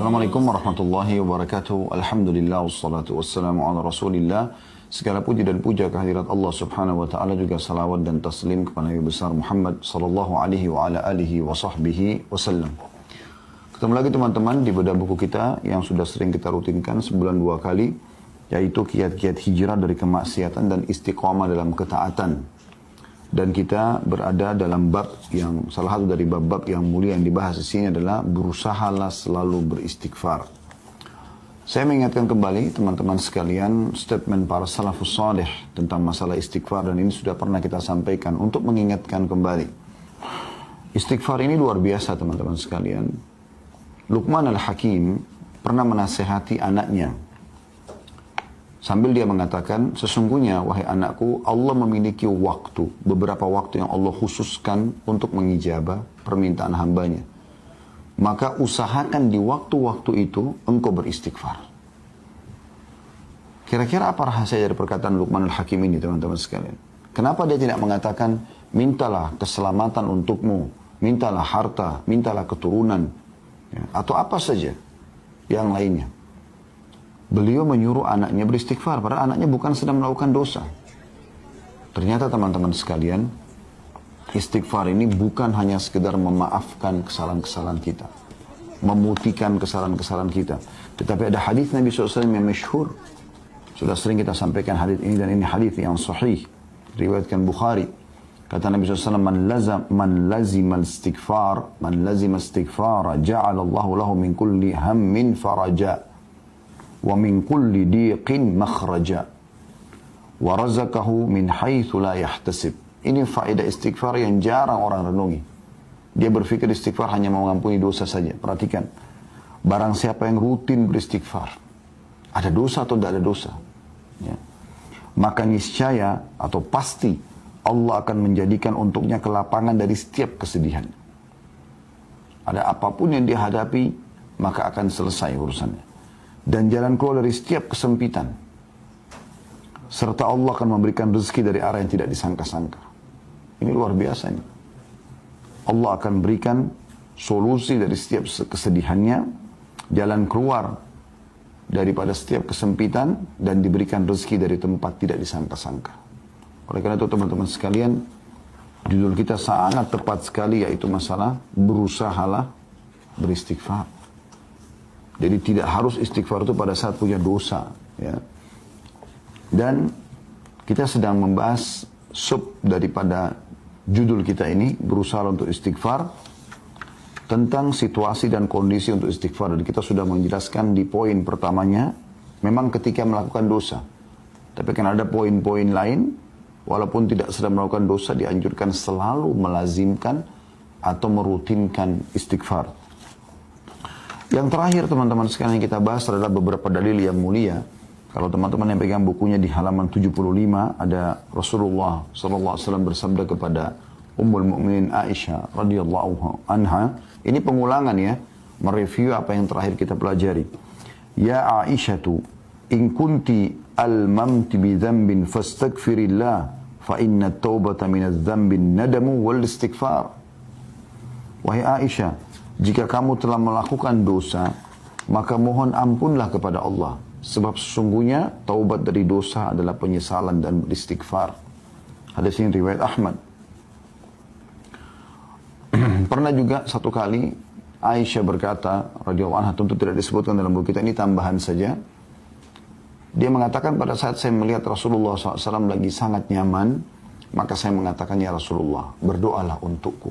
Assalamualaikum warahmatullahi wabarakatuh. Alhamdulillah wassalatu wassalamu ala Rasulillah. Segala puji dan puja kehadirat Allah Subhanahu wa taala, juga salawat dan taslim kepada Nabi besar Muhammad sallallahu alaihi wa ala alihi wa sahbihi wasallam. Ketemu lagi teman-teman di bedah buku kita yang sudah sering kita rutinkan sebulan 2 kali, yaitu kiat-kiat hijrah dari kemaksiatan dan istiqamah dalam ketaatan. Dan kita berada dalam bab yang salah satu dari bab-bab yang mulia yang dibahas di sini adalah berusahalah selalu beristighfar. Saya mengingatkan kembali teman-teman sekalian statement para salafus salih tentang masalah istighfar, dan ini sudah pernah kita sampaikan untuk mengingatkan kembali. Istighfar ini luar biasa teman-teman sekalian. Luqman al-Hakim pernah menasehati anaknya sambil dia mengatakan, sesungguhnya wahai anakku, Allah memiliki waktu, beberapa waktu yang Allah khususkan untuk mengijabah permintaan hambanya. Maka usahakan di waktu-waktu itu engkau beristighfar. Kira-kira apa rahasia dari perkataan Luqman al-Hakim ini teman-teman sekalian? Kenapa dia tidak mengatakan, mintalah keselamatan untukmu, mintalah harta, mintalah keturunan, ya, atau apa saja yang lainnya? Beliau menyuruh anaknya beristighfar, padahal anaknya bukan sedang melakukan dosa. Ternyata teman-teman sekalian, istighfar ini bukan hanya sekedar memaafkan kesalahan-kesalahan kita, memutihkan kesalahan-kesalahan kita. Tetapi ada hadis Nabi SAW yang masyhur. Sudah sering kita sampaikan hadis ini, dan ini hadis yang sahih, riwayatkan Bukhari. Kata Nabi SAW, man lazima istighfar, ja'alallahu lahu min kulli hammin faraja. Wa min kulli diqin makhraja wa razaqahu min haitsu la yahtasib. Ini faedah istighfar yang jarang orang renungi. Dia berpikir istighfar hanya mengampuni dosa saja. Perhatikan, barang siapa yang rutin beristighfar, ada dosa atau tidak ada dosa, ya, maka niscaya atau pasti Allah akan menjadikan untuknya kelapangan dari setiap kesedihan. Ada apapun yang dia hadapi, maka akan selesai urusannya, dan jalan keluar dari setiap kesempitan. Serta Allah akan memberikan rezeki dari arah yang tidak disangka-sangka. Ini luar biasa ini. Allah akan berikan solusi dari setiap kesedihannya, jalan keluar daripada setiap kesempitan, dan diberikan rezeki dari tempat tidak disangka-sangka. Oleh karena itu teman-teman sekalian, judul kita sangat tepat sekali, yaitu masalah berusahalah beristighfar. Jadi tidak harus istighfar itu pada saat punya dosa, ya. Dan kita sedang membahas sub daripada judul kita ini, berusaha untuk istighfar, tentang situasi dan kondisi untuk istighfar. Dan kita sudah menjelaskan di poin pertamanya, memang ketika melakukan dosa. Tapi kan ada poin-poin lain, walaupun tidak sedang melakukan dosa, dianjurkan selalu melazimkan atau merutinkan istighfar. Yang terakhir teman-teman sekalian yang kita bahas adalah beberapa dalil yang mulia. Kalau teman-teman yang pegang bukunya di halaman 75, ada Rasulullah SAW bersabda kepada Ummul Mukminin Aisyah radhiyallahu anha. Ini pengulangan ya, mereview apa yang terakhir kita pelajari. Ya Aisyatu, in kunti almamti bi dzambin fastaghfirillah, fa inna at-taubata min adz-dzambi nadamu wal istighfar. Wahai Aisyah, jika kamu telah melakukan dosa, maka mohon ampunlah kepada Allah. Sebab sesungguhnya taubat dari dosa adalah penyesalan dan beristighfar. Hadis ini riwayat Ahmad. Pernah juga satu kali Aisyah berkata, radhiyallahu anha, tentu tidak disebutkan dalam buku kita, ini tambahan saja. Dia mengatakan, pada saat saya melihat Rasulullah SAW lagi sangat nyaman, maka saya mengatakan, ya Rasulullah, berdoalah untukku.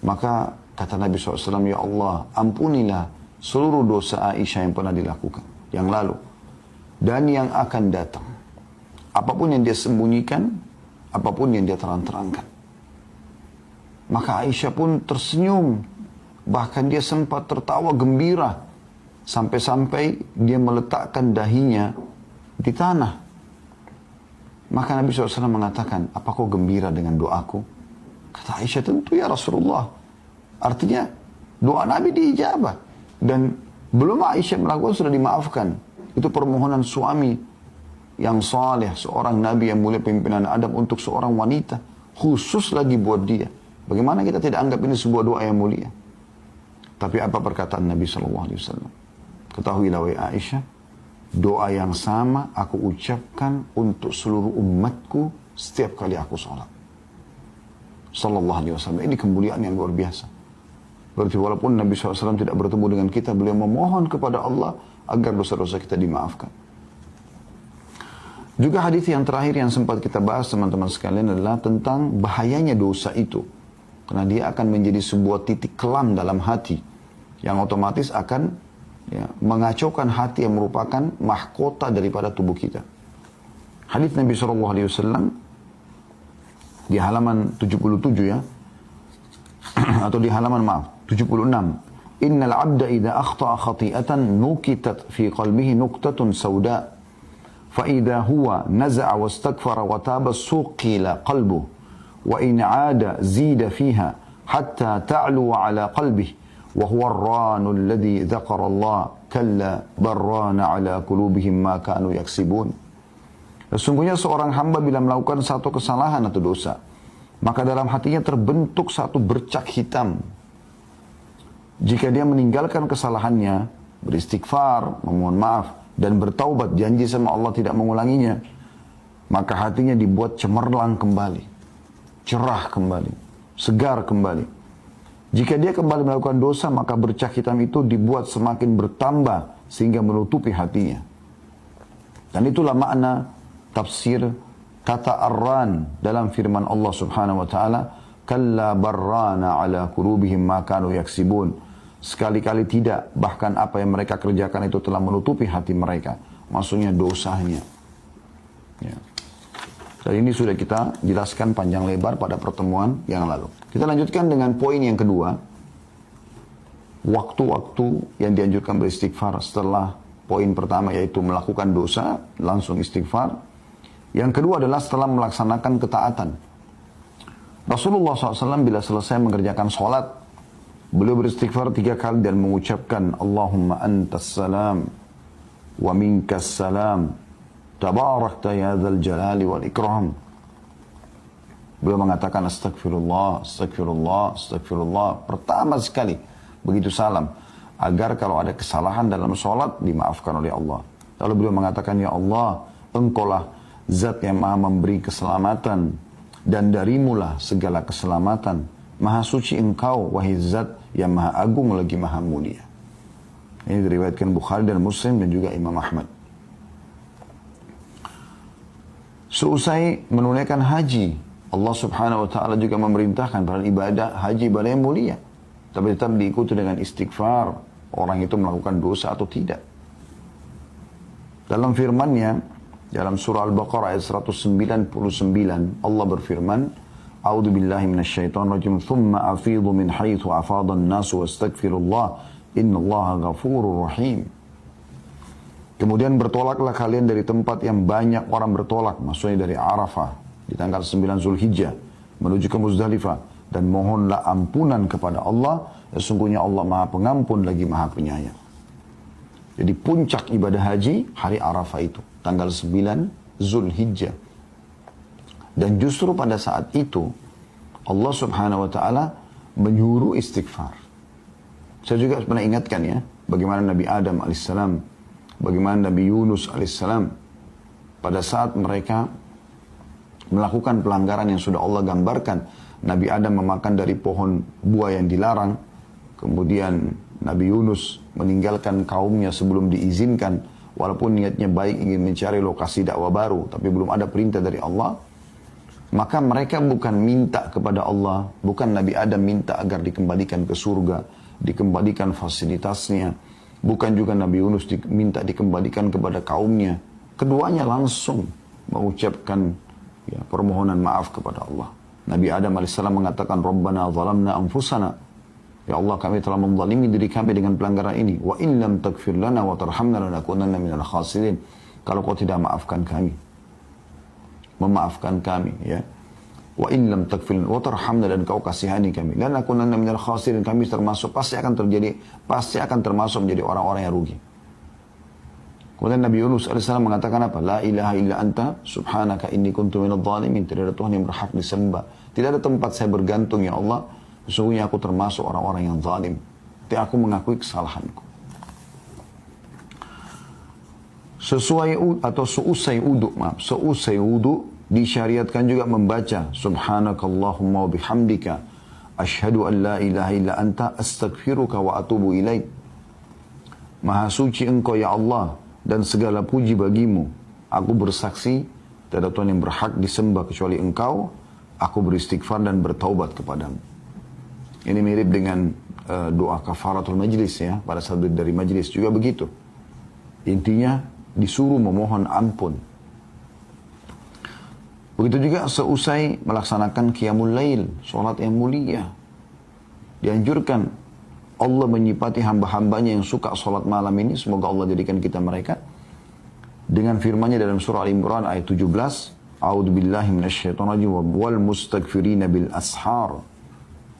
Maka kata Nabi SAW, ya Allah, ampunilah seluruh dosa Aisyah yang pernah dilakukan, yang lalu, dan yang akan datang. Apapun yang dia sembunyikan, apapun yang dia terang-terangkan. Maka Aisyah pun tersenyum, bahkan dia sempat tertawa gembira, sampai-sampai dia meletakkan dahinya di tanah. Maka Nabi SAW mengatakan, apa kau gembira dengan doaku? Kata Aisyah, tentu ya Rasulullah. Artinya doa Nabi diijabah, dan belum Aisyah melakukan sudah dimaafkan. Itu permohonan suami yang saleh, seorang Nabi yang mulia, pimpinan Adam, untuk seorang wanita, khusus lagi buat dia. Bagaimana kita tidak anggap ini sebuah doa yang mulia? Tapi apa perkataan Nabi SAW? Ketahuilah wahai Aisyah, doa yang sama aku ucapkan untuk seluruh umatku setiap kali aku sholat. Sallallahu alaihi wasallam. Ini kemuliaan yang luar biasa. Berarti walaupun Nabi SAW tidak bertemu dengan kita, beliau memohon kepada Allah agar dosa-dosa kita dimaafkan. Juga hadis yang terakhir yang sempat kita bahas teman-teman sekalian adalah tentang bahayanya dosa itu. Karena dia akan menjadi sebuah titik kelam dalam hati yang otomatis akan mengacaukan hati yang merupakan mahkota daripada tubuh kita. Hadis Nabi SAW di halaman 77 ya, atau di halaman 76. Innal abda idza akhta'a khati'atan nukitat fi qalbihi nuqtatun sauda fa idza huwa naza'a wastaghfara wa taba suqila qalbuhu wa in 'ada zida fiha hatta ta'lu 'ala qalbihi wa huwa ar-ranu alladhi dzakara Allah kalla barrana 'ala qulubihim ma kanu yaksibun. Sesungguhnya seorang hamba bila melakukan satu kesalahan atau dosa, maka dalam hatinya terbentuk satu bercak hitam. Jika dia meninggalkan kesalahannya, beristighfar, memohon maaf, dan bertaubat, janji sama Allah tidak mengulanginya, maka hatinya dibuat cemerlang kembali, cerah kembali, segar kembali. Jika dia kembali melakukan dosa, maka bercak hitam itu dibuat semakin bertambah sehingga menutupi hatinya. Dan itulah makna tafsir kata arran dalam firman Allah Subhanahu wa taala, kalla barrana ala qulubihim ma kanu yaksibun. Sekali-kali tidak, bahkan apa yang mereka kerjakan itu telah menutupi hati mereka. Maksudnya dosanya. Ya. Dan ini sudah kita jelaskan panjang lebar pada pertemuan yang lalu. Kita lanjutkan dengan poin yang kedua. Waktu-waktu yang dianjurkan beristighfar setelah poin pertama, yaitu melakukan dosa, langsung istighfar. Yang kedua adalah setelah melaksanakan ketaatan. Rasulullah SAW bila selesai mengerjakan sholat, beliau beristighfar 3 kali dan mengucapkan, Allahumma antas salam wa minkas salam tabarakta ya dzal jalali wal ikram. Beliau mengatakan astagfirullah, astagfirullah, astagfirullah pertama sekali begitu salam, agar kalau ada kesalahan dalam sholat dimaafkan oleh Allah. Lalu beliau mengatakan, ya Allah, engkaulah zat yang maha memberi keselamatan, dan darimulah segala keselamatan. Maha suci engkau, wahai zat yang maha agung lagi maha mulia. Ini diriwayatkan Bukhari dan Muslim dan juga Imam Ahmad. Seusai menunaikan haji, Allah Subhanahu wa taala juga memerintahkan pada ibadah haji ibadah yang mulia, tapi tetap diikuti dengan istighfar orang itu melakukan dosa atau tidak. Dalam firman-Nya dalam surah Al-Baqarah ayat 199, Allah berfirman, A'udzu billahi minasyaitonir rajim, "Tsumma afidhu min haitsu afadha an-nasu wastaghfirullah, innallaha ghafurur rahim." Kemudian bertolaklah kalian dari tempat yang banyak orang bertolak, maksudnya dari Arafah di tanggal 9 Zulhijjah menuju ke Muzdalifah, dan mohonlah ampunan kepada Allah, sesungguhnya Allah Maha Pengampun lagi Maha Penyayang. Jadi puncak ibadah haji hari Arafah itu, tanggal 9 Zulhijjah. Dan justru pada saat itu Allah Subhanahu wa taala menyuruh istighfar. Saya juga pernah ingatkan ya, bagaimana Nabi Adam alaihissalam, bagaimana Nabi Yunus alaihissalam pada saat mereka melakukan pelanggaran yang sudah Allah gambarkan. Nabi Adam memakan dari pohon buah yang dilarang, kemudian Nabi Yunus meninggalkan kaumnya sebelum diizinkan, walaupun niatnya baik ingin mencari lokasi dakwah baru, tapi belum ada perintah dari Allah. Maka mereka bukan minta kepada Allah, bukan Nabi Adam minta agar dikembalikan ke surga, dikembalikan fasilitasnya, bukan juga Nabi Yunus minta dikembalikan kepada kaumnya. Keduanya langsung mengucapkan permohonan maaf kepada Allah. Nabi Adam AS mengatakan, Rabbana zalamna anfusana, ya Allah, kami telah menzalimi diri kami dengan pelanggaran ini. Wa in lam taghfir lana wa tarhamna lanakunanna minal khasirin. Kalau kau tidak maafkan kami, memaafkan kami, ya. Wa in lam taghfir wa tarhamna, dan kau kasihani kami, lanakunanna minal khasirin, kami pasti akan termasuk menjadi orang-orang yang rugi. Kemudian Nabi Yunus AS mengatakan apa? La ilaha illa anta subhanaka inni kuntu minadh dhalimin. Tidak ada Tuhan yang berhak disembah, tidak ada tempat saya bergantung, ya Allah, sesungguhnya aku termasuk orang-orang yang zalim. Tapi aku mengakui kesalahanku. Seusai wudu disyariatkan juga membaca subhanakallahumma wa bihamdika asyhadu an la ilaha illa anta astaghfiruka wa atubu ilaik. Maha suci engkau ya Allah dan segala puji bagimu. Aku bersaksi tiada Tuhan yang berhak disembah kecuali engkau. Aku beristighfar dan bertaubat kepadamu. Ini mirip dengan doa kafaratul majlis ya. Pada saat dari majlis juga begitu. Intinya disuruh memohon ampun. Begitu juga seusai melaksanakan qiyamul lail, sholat yang mulia. Dianjurkan Allah menyifati hamba-hambanya yang suka sholat malam ini. Semoga Allah jadikan kita mereka. Dengan firman-Nya dalam surah Al-Imran ayat 17. A'udzu billahi minasyaitonir rajim wal mustaghfirina bil ashar.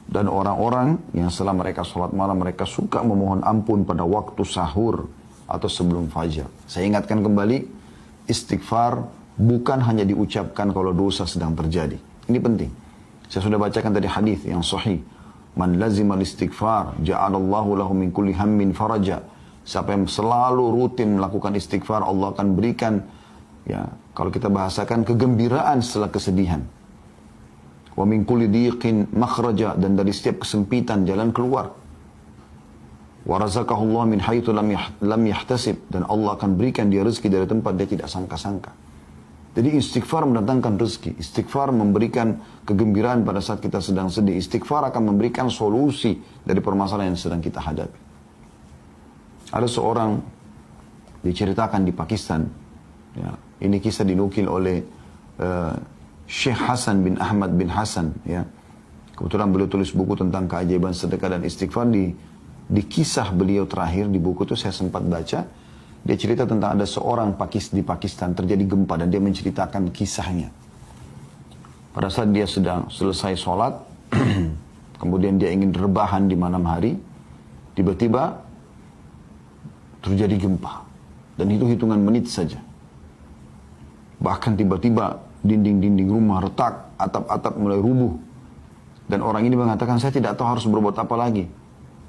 Dan orang-orang yang setelah mereka sholat malam mereka suka memohon ampun pada waktu sahur atau sebelum fajar. Saya ingatkan kembali, istighfar bukan hanya diucapkan kalau dosa sedang terjadi. Ini penting. Saya sudah bacakan tadi hadis yang sahih. Man lazimal istighfar, ja'alallahu lahu min kulli hammin faraja. Siapa yang selalu rutin melakukan istighfar, Allah akan berikan, ya, kalau kita bahasakan, kegembiraan setelah kesedihan. Wa min kulli diqin makhraja, dan dari setiap kesempitan jalan keluar. Warazakahullah min haitsu lam yahtasib, dan Allah akan berikan dia rezeki dari tempat dia tidak sangka-sangka. Jadi istighfar mendatangkan rezeki, istighfar memberikan kegembiraan pada saat kita sedang sedih, istighfar akan memberikan solusi dari permasalahan yang sedang kita hadapi. Ada seorang diceritakan di Pakistan, ya, ini kisah dinukil oleh Syekh Hasan bin Ahmad bin Hasan, ya. Kebetulan beliau tulis buku tentang keajaiban sedekah dan istighfar. Di kisah beliau terakhir di buku itu saya sempat baca, dia cerita tentang ada seorang di Pakistan terjadi gempa dan dia menceritakan kisahnya. Pada saat dia sedang selesai sholat, kemudian dia ingin rebahan di malam hari, tiba-tiba terjadi gempa. Dan itu hitungan menit saja. Bahkan tiba-tiba dinding-dinding rumah retak, atap-atap mulai rubuh. Dan orang ini mengatakan, saya tidak tahu harus berbuat apa lagi.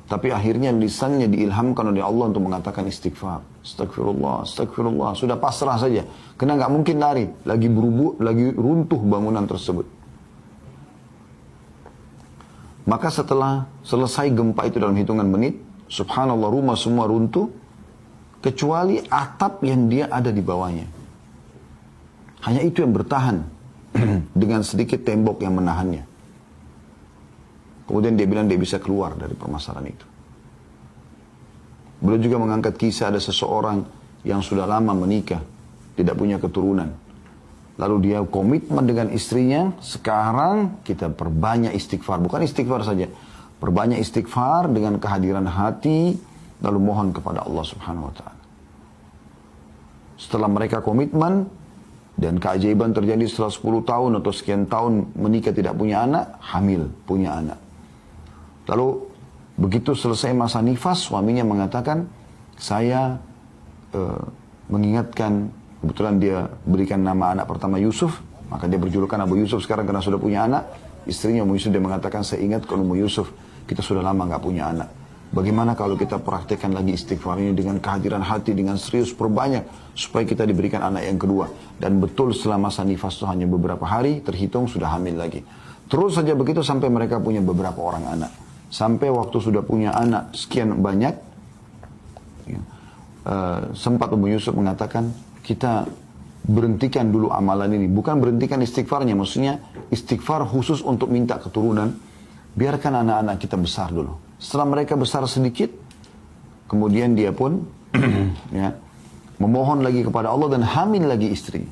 Tapi akhirnya lisannya diilhamkan oleh Allah untuk mengatakan istighfar. Astagfirullah, astagfirullah. Sudah pasrah saja. Karena nggak mungkin lari. Lagi berubuh, lagi runtuh bangunan tersebut. Maka setelah selesai gempa itu dalam hitungan menit, subhanallah, rumah semua runtuh, kecuali atap yang dia ada di bawahnya. Hanya itu yang bertahan dengan sedikit tembok yang menahannya. Kemudian dia bilang dia bisa keluar dari permasalahan itu. Beliau juga mengangkat kisah ada seseorang yang sudah lama menikah, tidak punya keturunan. Lalu dia komitmen dengan istrinya, sekarang kita perbanyak istighfar. Bukan istighfar saja, perbanyak istighfar dengan kehadiran hati, lalu mohon kepada Allah Subhanahu wa Ta'ala. Setelah mereka komitmen, dan keajaiban terjadi setelah 10 tahun atau sekian tahun menikah tidak punya anak, hamil, punya anak. Lalu begitu selesai masa nifas, suaminya mengatakan, saya mengingatkan, kebetulan dia berikan nama anak pertama Yusuf, maka dia berjulukan Abu Yusuf sekarang karena sudah punya anak. Istrinya Ummu Yusuf, dia mengatakan, saya ingat kalau Ummu Yusuf, kita sudah lama nggak punya anak. Bagaimana kalau kita praktekkan lagi istighfar ini dengan kehadiran hati, dengan serius, perbanyak, supaya kita diberikan anak yang kedua. Dan betul setelah masa nifas itu hanya beberapa hari, terhitung sudah hamil lagi. Terus saja begitu sampai mereka punya beberapa orang anak. Sampai waktu sudah punya anak sekian banyak, ya, sempat Ummu Yusuf mengatakan, kita berhentikan dulu amalan ini. Bukan berhentikan istighfarnya, maksudnya istighfar khusus untuk minta keturunan. Biarkan anak-anak kita besar dulu. Setelah mereka besar sedikit, kemudian dia pun ya, memohon lagi kepada Allah dan hamil lagi istri.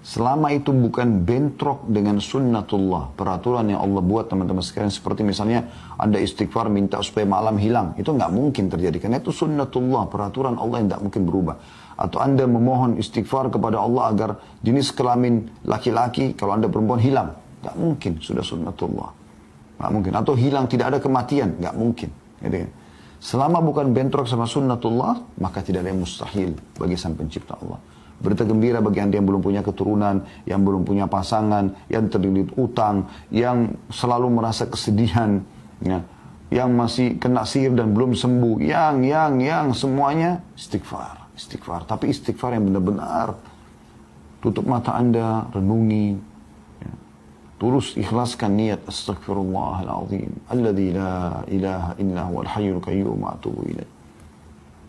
Selama itu bukan bentrok dengan sunnatullah, peraturan yang Allah buat teman-teman sekalian, seperti misalnya Anda istighfar minta supaya malam hilang, itu nggak mungkin terjadi karena itu sunnatullah, peraturan Allah yang tidak mungkin berubah. Atau Anda memohon istighfar kepada Allah agar jenis kelamin laki-laki kalau Anda perempuan hilang, nggak mungkin, sudah sunnatullah, nggak mungkin. Atau hilang tidak ada kematian, nggak mungkin. Gitu. Selama bukan bentrok sama sunnatullah, maka tidak ada yang mustahil bagi sang pencipta Allah. Berita gembira bagi Anda yang belum punya keturunan, yang belum punya pasangan, yang terlilit utang, yang selalu merasa kesedihan. Ya. yang masih kena sihir dan belum sembuh, yang semuanya istighfar. Tapi istighfar yang benar-benar tutup mata Anda, renungi, ya. Terus ikhlaskan niat astaghfirullahaladzim alladzi la ilaha illa huwal hayyul qayyum wa atubu ilaih.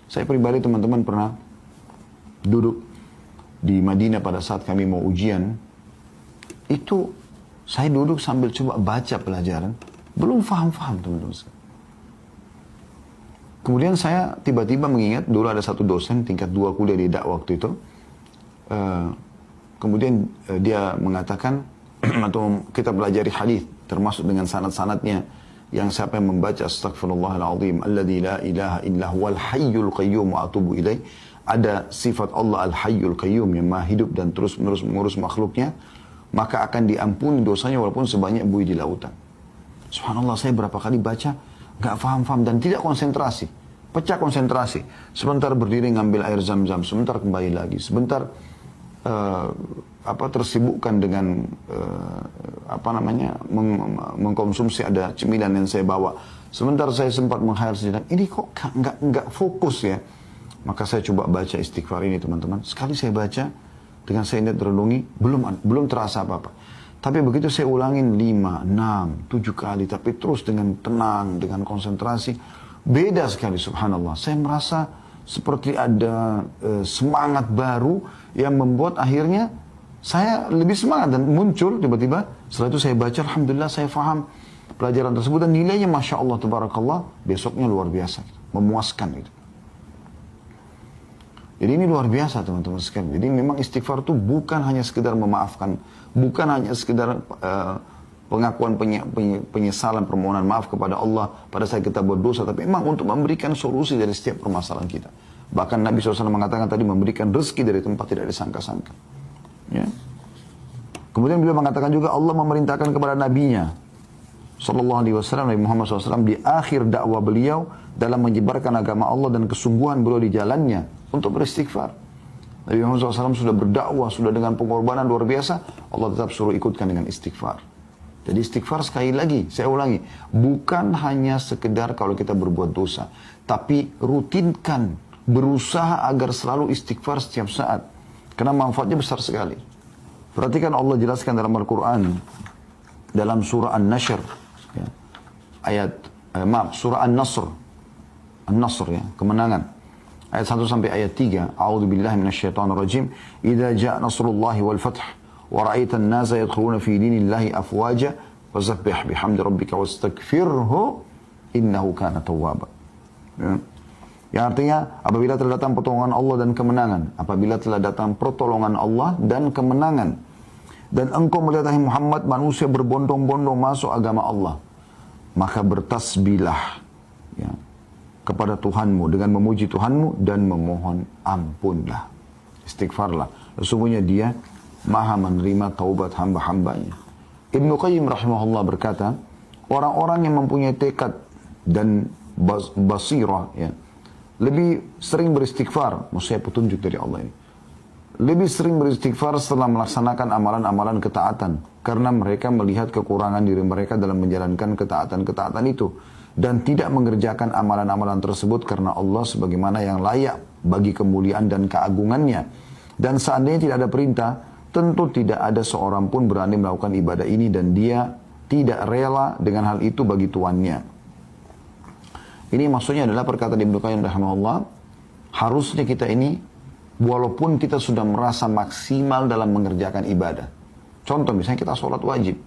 Saya pribadi teman-teman pernah duduk di Madinah pada saat kami mau ujian. Itu saya duduk sambil coba baca pelajaran, belum faham-faham teman-teman. Kemudian saya tiba-tiba mengingat dulu ada satu dosen tingkat 2 kuliah di dakwah waktu itu. Kemudian dia mengatakan atau kita pelajari hadis termasuk dengan sanad-sanadnya, yang siapa yang membaca astaghfirullahaladzim alladzi la ilaha illa huwal hayyul qayyum wa atubu ilaih, ada sifat Allah al-hayyul qayyum yang maha hidup dan terus menerus mengurus makhluknya, maka akan diampuni dosanya walaupun sebanyak buih di lautan. Subhanallah, saya berapa kali baca gak faham-faham dan tidak konsentrasi, pecah konsentrasi. Sebentar berdiri ngambil air zam-zam, sebentar kembali lagi, sebentar tersibukkan dengan mengkonsumsi ada cemilan yang saya bawa. Sebentar saya sempat menghayal sejenak, ini kok nggak fokus ya. Maka saya coba baca istighfar ini teman-teman. Sekali saya baca, dengan saya niat renungi, belum terasa apa-apa. Tapi begitu saya ulangin 5, 6, 7 kali, tapi terus dengan tenang, dengan konsentrasi, beda sekali subhanallah. Saya merasa seperti ada semangat baru yang membuat akhirnya saya lebih semangat dan muncul tiba-tiba. Setelah itu saya baca, alhamdulillah saya faham pelajaran tersebut dan nilainya masya Allah tabarakallah, besoknya luar biasa, memuaskan itu. Jadi ini luar biasa teman-teman sekalian. Jadi memang istighfar itu bukan hanya sekedar memaafkan, bukan hanya sekedar pengakuan penyesalan, permohonan maaf kepada Allah pada saat kita berdosa, tapi memang untuk memberikan solusi dari setiap permasalahan kita. Bahkan Nabi SAW mengatakan tadi, memberikan rezeki dari tempat tidak disangka-sangka. Ya. Kemudian beliau mengatakan juga Allah memerintahkan kepada nabinya sallallahu alaihi wasallam, Nabi Muhammad SAW, di akhir dakwah beliau dalam menyebarkan agama Allah dan kesungguhan beliau di jalannya untuk beristighfar. Nabi Muhammad SAW sudah berdakwah, sudah dengan pengorbanan luar biasa, Allah tetap suruh ikutkan dengan istighfar. Jadi istighfar sekali lagi, saya ulangi, bukan hanya sekedar kalau kita berbuat dosa, tapi rutinkan, berusaha agar selalu istighfar setiap saat. Karena manfaatnya besar sekali. Perhatikan Allah jelaskan dalam Al-Quran, dalam surah An-Nashr, ya, surah An-Nasr, ya, kemenangan. Ayat 1 sampai ayat 3. A'udzubillahi minasyaitonirrajim. Idza ja'a nasrullahi wal fath wa ra'aitan nasa yadkhuluna fi dinillahi afwaja fasabbih bihamdi rabbika wastaghfirhu innahu kana tawwaba. Ya. Yang artinya apabila telah datang pertolongan Allah dan kemenangan, apabila telah datang pertolongan Allah dan kemenangan, dan engkau melihat Muhammad manusia berbondong-bondong masuk agama Allah, maka bertasbihlah ya, kepada Tuhanmu dengan memuji Tuhanmu dan memohon ampunlah, istighfarlah, sesungguhnya Dia Maha menerima taubat hamba-hambanya. Ibnu Qayyim rahimahullah berkata, orang-orang yang mempunyai tekad dan basirah ya, lebih sering beristighfar, maksudnya petunjuk dari Allah ini, lebih sering beristighfar setelah melaksanakan amalan-amalan ketaatan, karena mereka melihat kekurangan diri mereka dalam menjalankan ketaatan-ketaatan itu, dan tidak mengerjakan amalan-amalan tersebut karena Allah sebagaimana yang layak bagi kemuliaan dan keagungannya. Dan seandainya tidak ada perintah, tentu tidak ada seorang pun berani melakukan ibadah ini, dan dia tidak rela dengan hal itu bagi tuannya. Ini maksudnya adalah perkataan Ibnu Qayyim rahimahullah, harusnya kita ini, walaupun kita sudah merasa maksimal dalam mengerjakan ibadah. Contoh misalnya kita sholat wajib.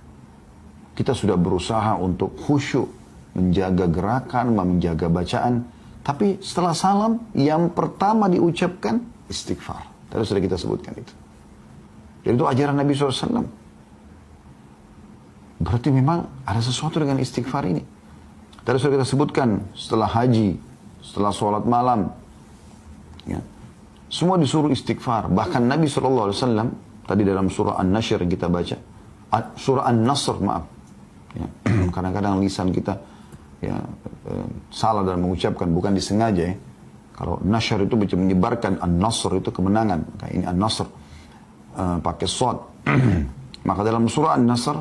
Kita sudah berusaha untuk khusyuk, menjaga gerakan, menjaga bacaan. Tapi setelah salam, yang pertama diucapkan, istighfar. Tadi sudah kita sebutkan itu. Jadi itu ajaran Nabi SAW. Berarti memang ada sesuatu dengan istighfar ini. Tadi sudah kita sebutkan, setelah haji, setelah sholat malam, ya, semua disuruh istighfar. Bahkan Nabi SAW, tadi dalam surah An-Nashr yang kita baca, surah An-Nasr, maaf. Ya, kadang-kadang lisan kita ya, salah dalam mengucapkan, bukan disengaja ya. Kalau Nashr itu menyebarkan, An-Nasr itu kemenangan. Kayak ini An-Nasr, pakai shad. Maka dalam surah An-Nasr,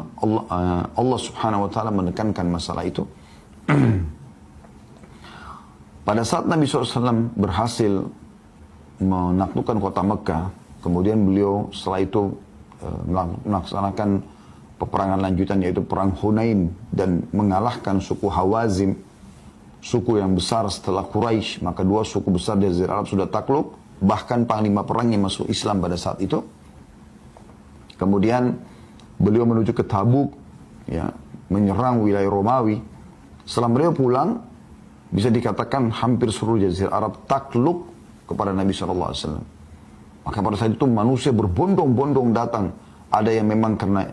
Allah subhanahu wa ta'ala menekankan masalah itu. Pada saat Nabi SAW berhasil menaklukkan kota Mekah, kemudian beliau setelah itu melaksanakan peperangan lanjutan yaitu perang Hunain dan mengalahkan suku Hawazim, suku yang besar setelah Quraisy. Maka dua suku besar di Jazirah Arab sudah takluk, bahkan panglima perangnya masuk Islam pada saat itu. Kemudian beliau menuju ke Tabuk, ya, menyerang wilayah Romawi. Setelah beliau pulang, bisa dikatakan hampir seluruh Jazirah Arab takluk kepada Nabi SAW. Maka pada saat itu manusia berbondong-bondong datang. Ada yang memang karena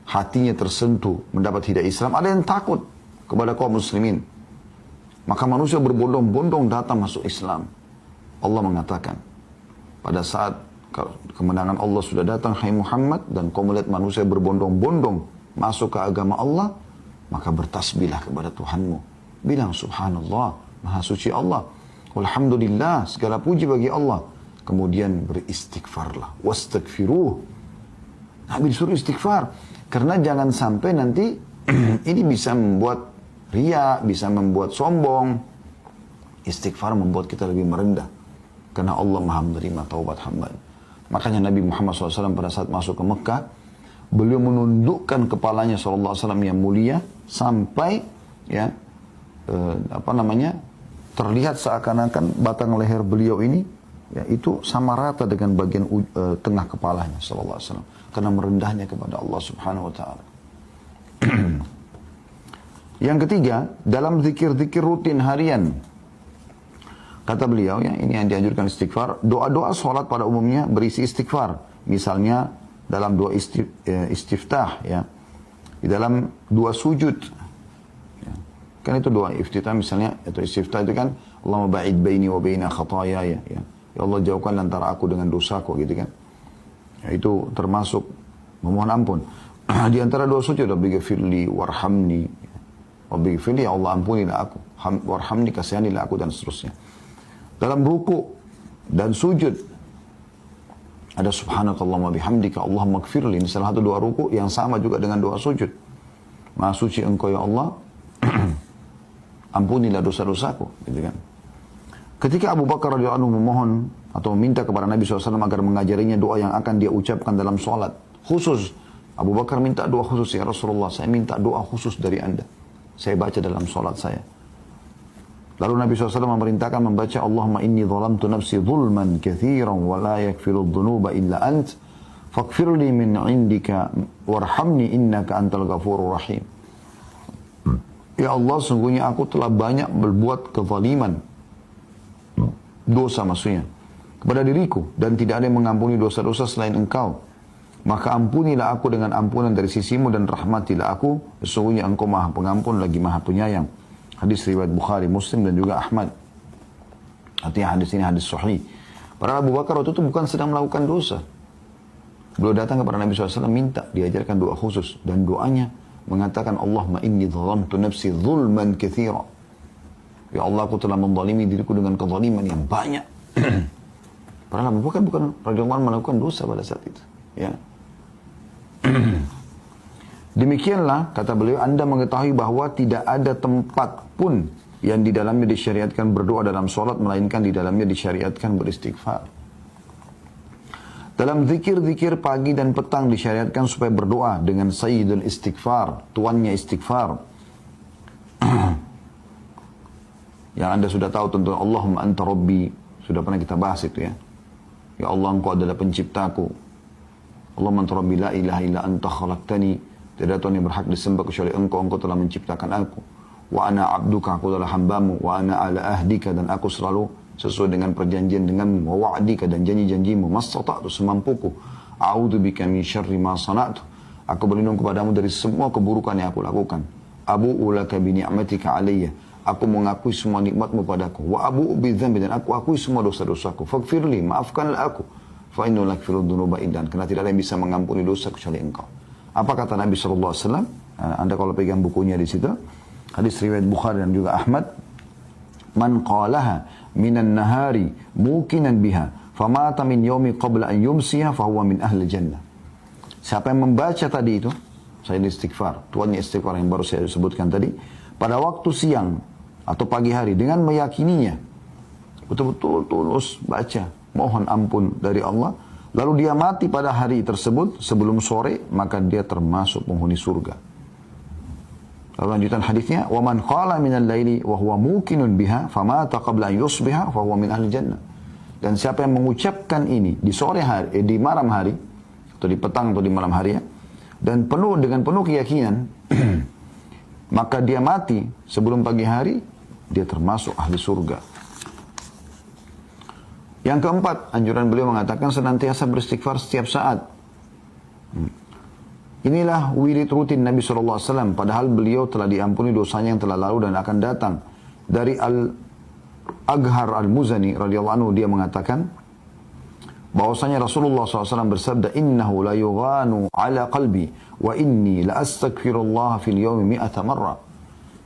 hatinya tersentuh mendapat hidayah Islam, ada yang takut kepada kaum muslimin. Maka manusia berbondong-bondong datang masuk Islam. Allah mengatakan, pada saat kemenangan Allah sudah datang, hai Muhammad, dan kau melihat manusia berbondong-bondong masuk ke agama Allah, maka bertasbihlah kepada Tuhanmu. Bilang subhanallah, maha suci Allah. Alhamdulillah, segala puji bagi Allah. Kemudian beristighfarlah. Wastaghfiruh. Nabi disuruh istighfar. Karena jangan sampai nanti ini bisa membuat ria, bisa membuat sombong. Istighfar membuat kita lebih merendah. Karena Allah maha menerima taubat hamba. Makanya Nabi Muhammad SAW pada saat masuk ke Mekah, beliau menundukkan kepalanya SAW yang mulia sampai ya terlihat seakan-akan batang leher beliau ini ya itu sama rata dengan bagian tengah kepalanya sallallahu alaihi wasallam karena merendahnya kepada Allah Subhanahu wa taala. Yang ketiga, dalam zikir-zikir rutin harian, kata beliau, ya, ini yang dianjurkan istighfar. Doa-doa sholat pada umumnya berisi istighfar. Misalnya dalam doa istiftah, ya, di dalam doa sujud. Ya. Kan itu doa istiftah misalnya, atau istiftah itu kan, Allahumma ba'id baini wa baina khatayaya. Ya. Ya Allah, jauhkan antara aku dengan dosaku, gitu kan. Ya, itu termasuk memohon ampun. Di antara doa sujud, Rabbighfirli warhamni. Rabbighfirli, ya Allah ampunilah aku. Warhamni, kasihanilah aku, dan seterusnya. Dalam ruku dan sujud ada subhanakallahumma bihamdika Allahumma gfirli. Ini salah satu doa ruku yang sama juga dengan doa sujud. Maha suci engkau ya Allah, ampunilah dosa-dosaku, gitu kan. Ketika Abu Bakar radhiyallahu anhu memohon atau meminta kepada Nabi SAW agar mengajarinya doa yang akan dia ucapkan dalam sholat khusus, Abu Bakar minta doa khusus, ya Rasulullah, saya minta doa khusus dari Anda, saya baca dalam sholat saya. Lalu Nabi SAW memerintahkan membaca Allahumma inni zalamtu nafsi zulman kathiran wa la yakfiru dhunuba illa ant faghfirli min indika warhamni innaka antal ghafurur rahim. Ya Allah, sungguhnya aku telah banyak berbuat kezaliman, dosa maksudnya, kepada diriku, dan tidak ada yang mengampuni dosa-dosa selain engkau. Maka ampunilah aku dengan ampunan dari sisimu dan rahmatilah aku, sesungguhnya engkau maha pengampun lagi maha penyayang. Hadis riwayat Bukhari, Muslim, dan juga Ahmad. Artinya hadis ini hadis sahih. Para Abu Bakar waktu itu bukan sedang melakukan dosa. Beliau datang kepada Nabi SAW minta diajarkan doa khusus. Dan doanya mengatakan, Allahumma inni zalamtu nafsi zulman kathira. Ya Allah, aku telah menzalimi diriku dengan kezaliman yang banyak. Para Abu Bakar bukan radhiyallahu anhu melakukan dosa pada saat itu. Ya. Demikianlah, kata beliau, Anda mengetahui bahwa tidak ada tempat pun yang di dalamnya disyariatkan berdoa dalam sholat, melainkan di dalamnya disyariatkan beristighfar. Dalam zikir-zikir pagi dan petang disyariatkan supaya berdoa dengan sayyidul istighfar, tuannya istighfar. Yang Anda sudah tahu tentu, Allahumma anta rabbi, sudah pernah kita bahas itu ya. Ya Allah, engkau adalah penciptaku. Allahumma anta rabbi la ilaha illa anta khalaqtani. Tidak ada Tuhan yang berhak disembah kecuali engkau telah menciptakan aku. Wa ana abduka, aku adalah hambamu. Wa ana ala ahdika, dan aku selalu sesuai dengan perjanjian denganmu. Wa wa'dika, dan janji-janjimu. Mastata'tu, semampuku. A'udhu bika min syarri ma sana'tu. Aku berlindung kepadamu dari semua keburukan yang aku lakukan. Abu'u laka bi ni'matika alayya. Aku mengakui semua nikmatmu padaku. Wa abu'u bi dzambi, dan aku akui semua dosa-dosaku. Faghfirli, maafkanlah aku. Fa innahu la yaghfiru dzunuba illa anta, karena tidak ada yang bisa mengampuni dosa kecuali engkau. Apa kata Nabi SAW? Anda kalau pegang bukunya di situ, hadis riwayat Bukhari dan juga Ahmad, man qalaha minan nahari mukinan biha famata min yaumi qabla an yumsiha fahuwa min ahli jannah. Siapa yang membaca tadi itu, saya istighfar, tuannya istighfar yang baru saya sebutkan tadi, pada waktu siang atau pagi hari dengan meyakininya, betul-betul tulus baca, mohon ampun dari Allah, lalu dia mati pada hari tersebut sebelum sore, maka dia termasuk penghuni surga. Lalu lanjutan hadisnya, wa man qala minal laili wa huwa muqinun biha famata qabla an yusbiha fa huwa min ahli jannah. Dan siapa yang mengucapkan ini di sore hari, di malam hari atau di petang atau di malam hari ya, dan dengan penuh keyakinan maka dia mati sebelum pagi hari, dia termasuk ahli surga. Yang keempat, anjuran beliau mengatakan senantiasa beristighfar setiap saat. Inilah wirid rutin Nabi SAW, padahal beliau telah diampuni dosanya yang telah lalu dan akan datang. Dari Al-Aghar Al-Muzani radhiyallahu anhu, dia mengatakan bahwasanya Rasulullah SAW bersabda, innahu la yughanu ala qalbi wa inni la astaghfirullah fil yawmi mi'ata marrah.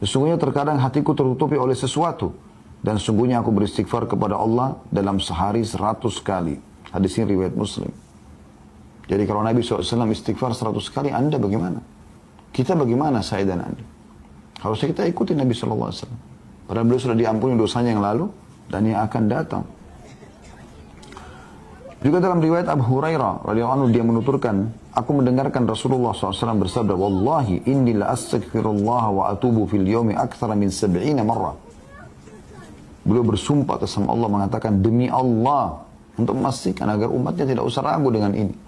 Sesungguhnya terkadang hatiku tertutupi oleh sesuatu, dan sungguhnya aku beristighfar kepada Allah dalam sehari 100 kali. Hadis ini riwayat Muslim. Jadi kalau Nabi SAW istighfar 100 kali, Anda bagaimana? Kita bagaimana, saya dan Anda? Harusnya kita ikuti Nabi SAW. Padahal beliau sudah diampuni dosanya yang lalu dan yang akan datang. Juga dalam riwayat Abu Hurairah radhiyallahu anhu, dia menuturkan, aku mendengarkan Rasulullah SAW bersabda, wallahi inni la astaghfirullah wa atubu fil yawmi akthara min 70 marrah. Beliau bersumpah atas nama Allah mengatakan, demi Allah, untuk memastikan agar umatnya tidak usah ragu dengan ini.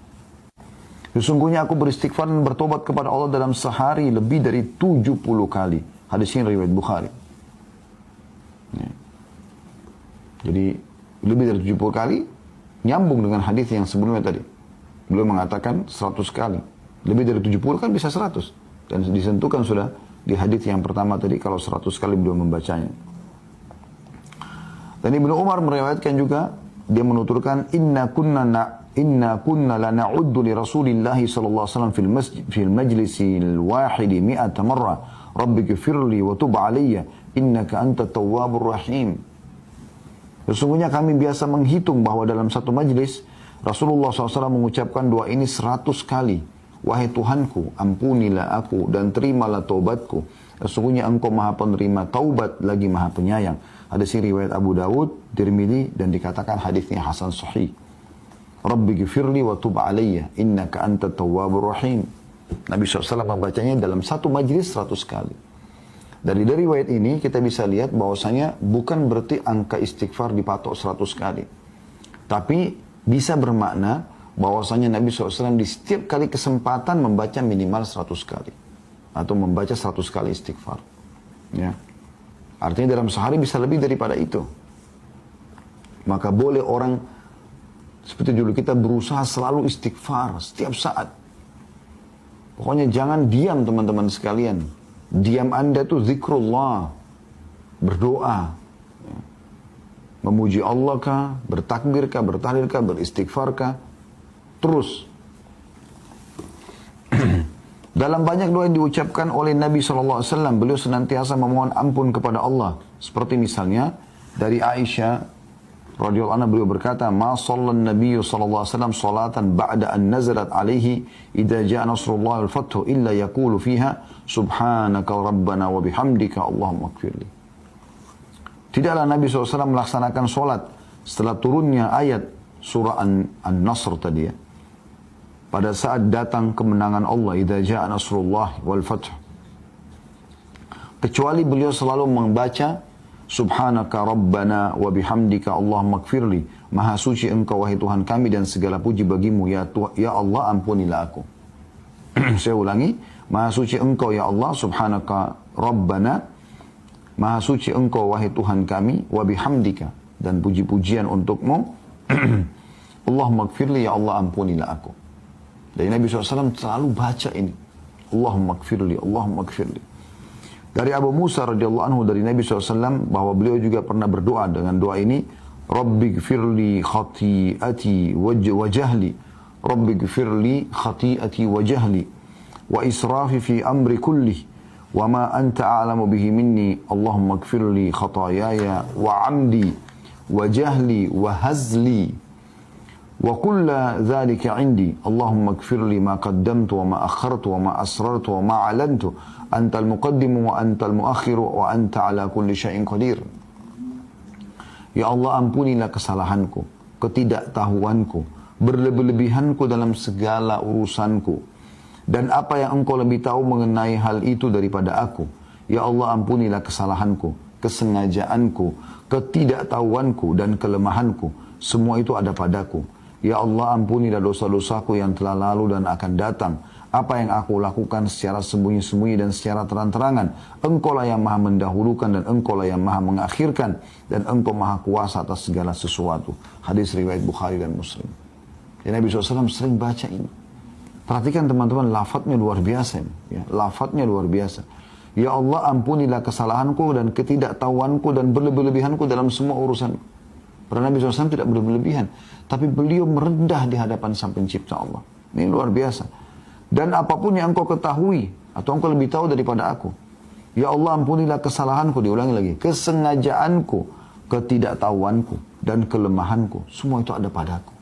Sesungguhnya aku beristighfar dan bertobat kepada Allah dalam sehari lebih dari 70 kali. Hadis ini riwayat Bukhari. Ya. Jadi lebih dari 70 kali nyambung dengan hadis yang sebelumnya tadi. Beliau mengatakan 100 kali. Lebih dari 70 kan bisa 100. Dan disentuhkan sudah di hadis yang pertama tadi kalau 100 kali beliau membacanya. Dan Ibnu Umar meriwayatkan juga, dia menuturkan, inna kunna la na'uddu li Rasulillahi sallallahu alaihi wasallam fil majlisil wahidi mi'ata marra rabbi ghfirli wa tub alayya innaka anta tawwabur rahim. Sesungguhnya kami biasa menghitung bahwa dalam satu majlis Rasulullah SAW mengucapkan doa ini 100 kali. Wahai Tuhanku, ampunilah aku dan terimalah taubatku. Sesungguhnya engkau maha penerima taubat lagi maha penyayang. Hadis ini riwayat Abu Dawud, Tirmidzi, dan dikatakan hadisnya hasan sahih. Rabbi ghfirli wa tub alayya innaka anta tawwabur rahim. Nabi SAW membacanya dalam satu majlis 100 kali. Dari riwayat ini kita bisa lihat bahwasanya bukan berarti angka istighfar dipatok 100 kali. Tapi bisa bermakna bahwasanya Nabi SAW di setiap kali kesempatan membaca minimal 100 kali. Atau membaca 100 kali istighfar. Ya. Artinya dalam sehari bisa lebih daripada itu. Maka boleh orang seperti dulu kita berusaha selalu istighfar setiap saat. Pokoknya jangan diam teman-teman sekalian. Diam Anda itu zikrullah, berdoa, memuji Allah kah, bertakbir kah, bertahlil kah, beristighfar kah, terus. Dalam banyak doa yang diucapkan oleh Nabi SAW, beliau senantiasa memohon ampun kepada Allah. Seperti misalnya dari Aisyah radhiyallahu anha, beliau berkata, "Ma shallan Nabi sallallahu alaihi wasallam salatan ba'da an nazalat alaihi idza jaa nasrullah wal fathu illa yaqulu fiha subhanaka rabbana wa bihamdika Allahumma ighfirli." Tidaklah Nabi SAW melaksanakan solat setelah turunnya ayat surah An-Nasr tadi ya. Pada saat datang kemenangan Allah, idza jaa nasrullah wal fathu, kecuali beliau selalu membaca subhanaka rabbana wa bihamdika Allahumma ighfirli. Maha suci engkau wahai Tuhan kami dan segala puji bagimu ya Allah, ampunilah aku. Saya ulangi, maha suci engkau ya Allah, subhanaka rabbana, maha suci engkau wahai Tuhan kami, wa bihamdika, dan puji-pujian untukmu. Allahumma ighfirli, ya Allah ampunilah aku. Dari Nabi SAW selalu baca ini, Allahumma ighfirli, Allahumma ighfirli. Dari Abu Musa radhiyallahu anhu dari Nabi SAW bahwa beliau juga pernah berdoa dengan doa ini, Rabbi gfirli khati'ati wa jahli, Rabbi gfirli khati'ati wa jahli, wa israfi fi amri kullih, wa ma anta a'lamu bihi minni, Allahumma gfirli khatayaya wa amdi wa jahli wa hazli, Wa kulla dzalika indi. Allahumma ighfir li ma qaddamtu wa ma akhartu wa ma asrartu wa ma alantu. Antal muqaddimu wa antal muakhiru wa anta ala kulli syai'in qadir. Ya Allah, ampunilah kesalahanku, ketidaktahuanku, berlebih-lebihanku dalam segala urusanku. Dan apa yang engkau lebih tahu mengenai hal itu daripada aku. Ya Allah, ampunilah kesalahanku, kesengajaanku, ketidaktahuanku, dan kelemahanku. Semua itu ada padaku. Ya Allah, ampunilah dosa-dosaku yang telah lalu dan akan datang. Apa yang aku lakukan secara sembunyi-sembunyi dan secara terang-terangan. Engkau lah yang maha mendahulukan dan engkau lah yang maha mengakhirkan. Dan engkau maha kuasa atas segala sesuatu. Hadis riwayat Bukhari dan Muslim. Dan Nabi SAW sering baca ini. Perhatikan teman-teman, lafadznya luar biasa. Ya, lafadznya luar biasa. Ya Allah, ampunilah kesalahanku dan ketidaktahuanku dan berlebih-lebihanku dalam semua urusan. Karena Nabi SAW tidak berlebihan. Tapi beliau merendah di hadapan sang pencipta Allah. Ini luar biasa. Dan apapun yang engkau ketahui, atau engkau lebih tahu daripada aku. Ya Allah, ampunilah kesalahanku, diulangi lagi. Kesengajaanku, ketidaktahuanku, dan kelemahanku. Semua itu ada padaku.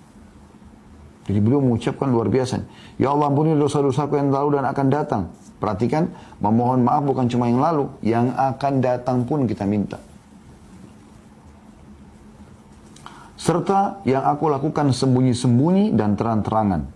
Jadi beliau mengucapkan luar biasa. Ya Allah, ampunilah dosa-dosaku yang lalu dan akan datang. Perhatikan, memohon maaf bukan cuma yang lalu, yang akan datang pun kita minta. Serta yang aku lakukan sembunyi-sembunyi dan terang-terangan.